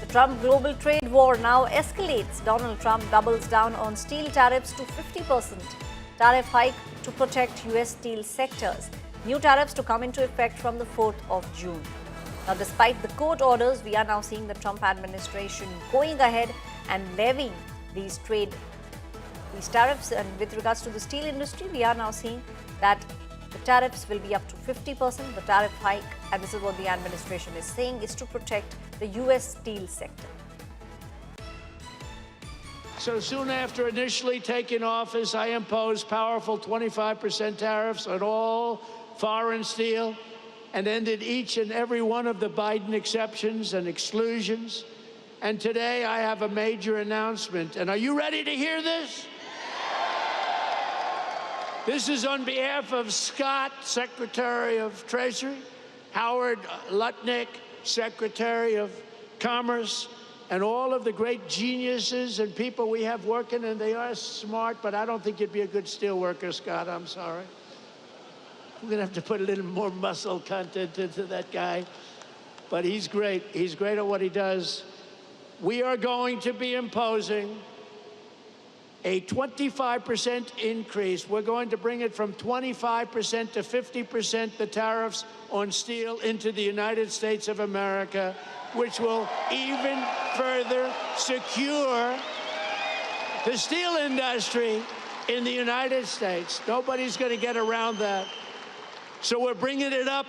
Trump global trade war now escalates. Donald Trump doubles down on steel tariffs to 50%. Tariff hike to protect US steel sectors. New tariffs to come into effect from the 4th of June. Now, despite the court orders, we are now seeing the Trump administration going ahead and levying these tariffs. And with regards to the steel industry, we are now seeing that the tariffs will be up to 50%. The tariff hike, and this is what the administration is saying, is to protect the US steel sector. So soon after initially taking office, I imposed powerful 25% tariffs on all foreign steel and ended each and every one of the Biden exceptions and exclusions. And today I have a major announcement. And are you ready to hear this? This is on behalf of Scott, Secretary of Treasury, Howard Lutnick, Secretary of Commerce, and all of the great geniuses and people we have working, and they are smart, but I don't think you'd be a good steel worker, Scott. I'm sorry. We're going to have to put a little more muscle content into that guy. But he's great. He's great at what he does. We are going to be imposing a 25% increase. We're going to bring it from 25% to 50%, the tariffs on steel into the United States of America, which will even further secure the steel industry in the United States. Nobody's going to get around that. So we're bringing it up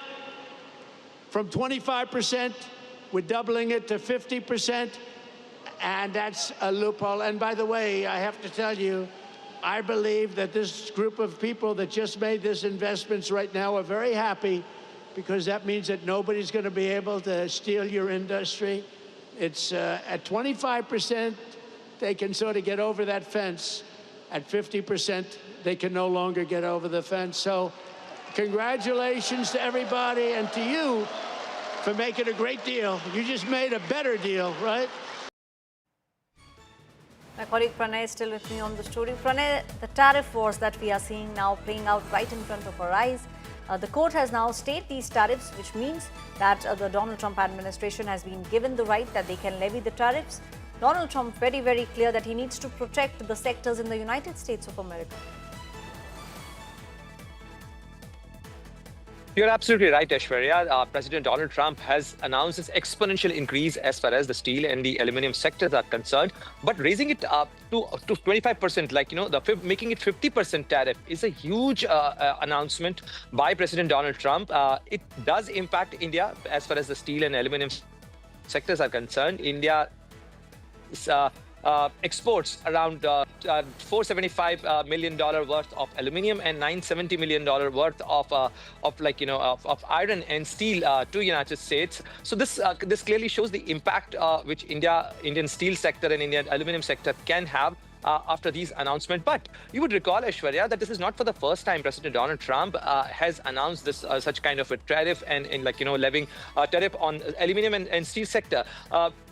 from 25%. We're doubling it to 50%. And that's a loophole. And by the way, I have to tell you, I believe that this group of people that just made these investments right now are very happy, because that means that nobody's going to be able to steal your industry. It's at 25%, they can sort of get over that fence. At 50%, they can no longer get over the fence. So congratulations to everybody, and to you for making a great deal. You just made a better deal, right? My colleague Pranay is still with me on the story. Pranay, the tariff wars that we are seeing now playing out right in front of our eyes. The court has now stayed these tariffs, which means that the Donald Trump administration has been given the right that they can levy the tariffs. Donald Trump very, very clear that he needs to protect the sectors in the United States of America. You're absolutely right, Aishwarya. President Donald Trump has announced this exponential increase as far as the steel and the aluminum sectors are concerned, but raising it up to 25%, making it 50% tariff is a huge announcement by President Donald Trump. It does impact India as far as the steel and aluminum sectors are concerned. India exports around $475 million worth of aluminium and $970 million worth of iron and steel to United States. So this clearly shows the impact which Indian steel sector and Indian aluminum sector can have after these announcements. But you would recall, Aishwarya, that this is not for the first time President Donald Trump has announced this such kind of a tariff and levying tariff on aluminum and steel sector.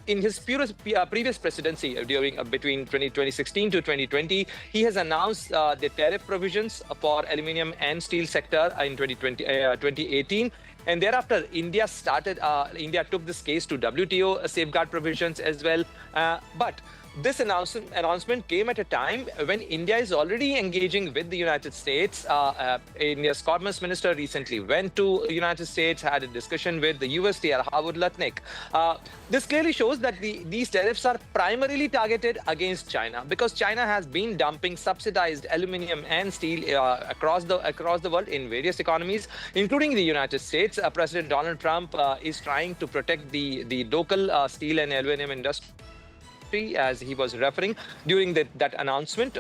In his previous presidency, between 2016 to 2020, he has announced the tariff provisions for aluminum and steel sector in 2018. And thereafter, India took this case to WTO safeguard provisions as well. But this announcement came at a time when India is already engaging with the United States. India's Commerce Minister recently went to the United States, had a discussion with the USTR, Howard Lutnick. This clearly shows that these tariffs are primarily targeted against China, because China has been dumping subsidized aluminum and steel across the world in various economies, including the United States. President Donald Trump is trying to protect the local steel and aluminum industry, as he was referring during that announcement,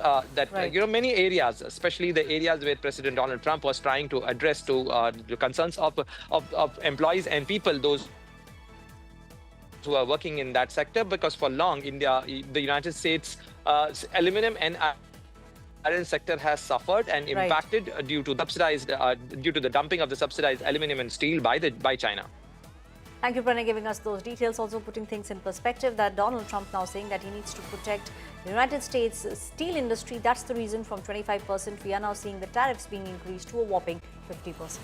many areas, especially the areas where President Donald Trump was trying to address to the concerns of employees and people, those who are working in that sector, because for long, the United States aluminum and iron sector has suffered and impacted due to the dumping of the subsidized aluminum and steel by China. Thank you, Pranay, giving us those details, also putting things in perspective that Donald Trump now saying that he needs to protect the United States steel industry. That's the reason from 25%, we are now seeing the tariffs being increased to a whopping 50%.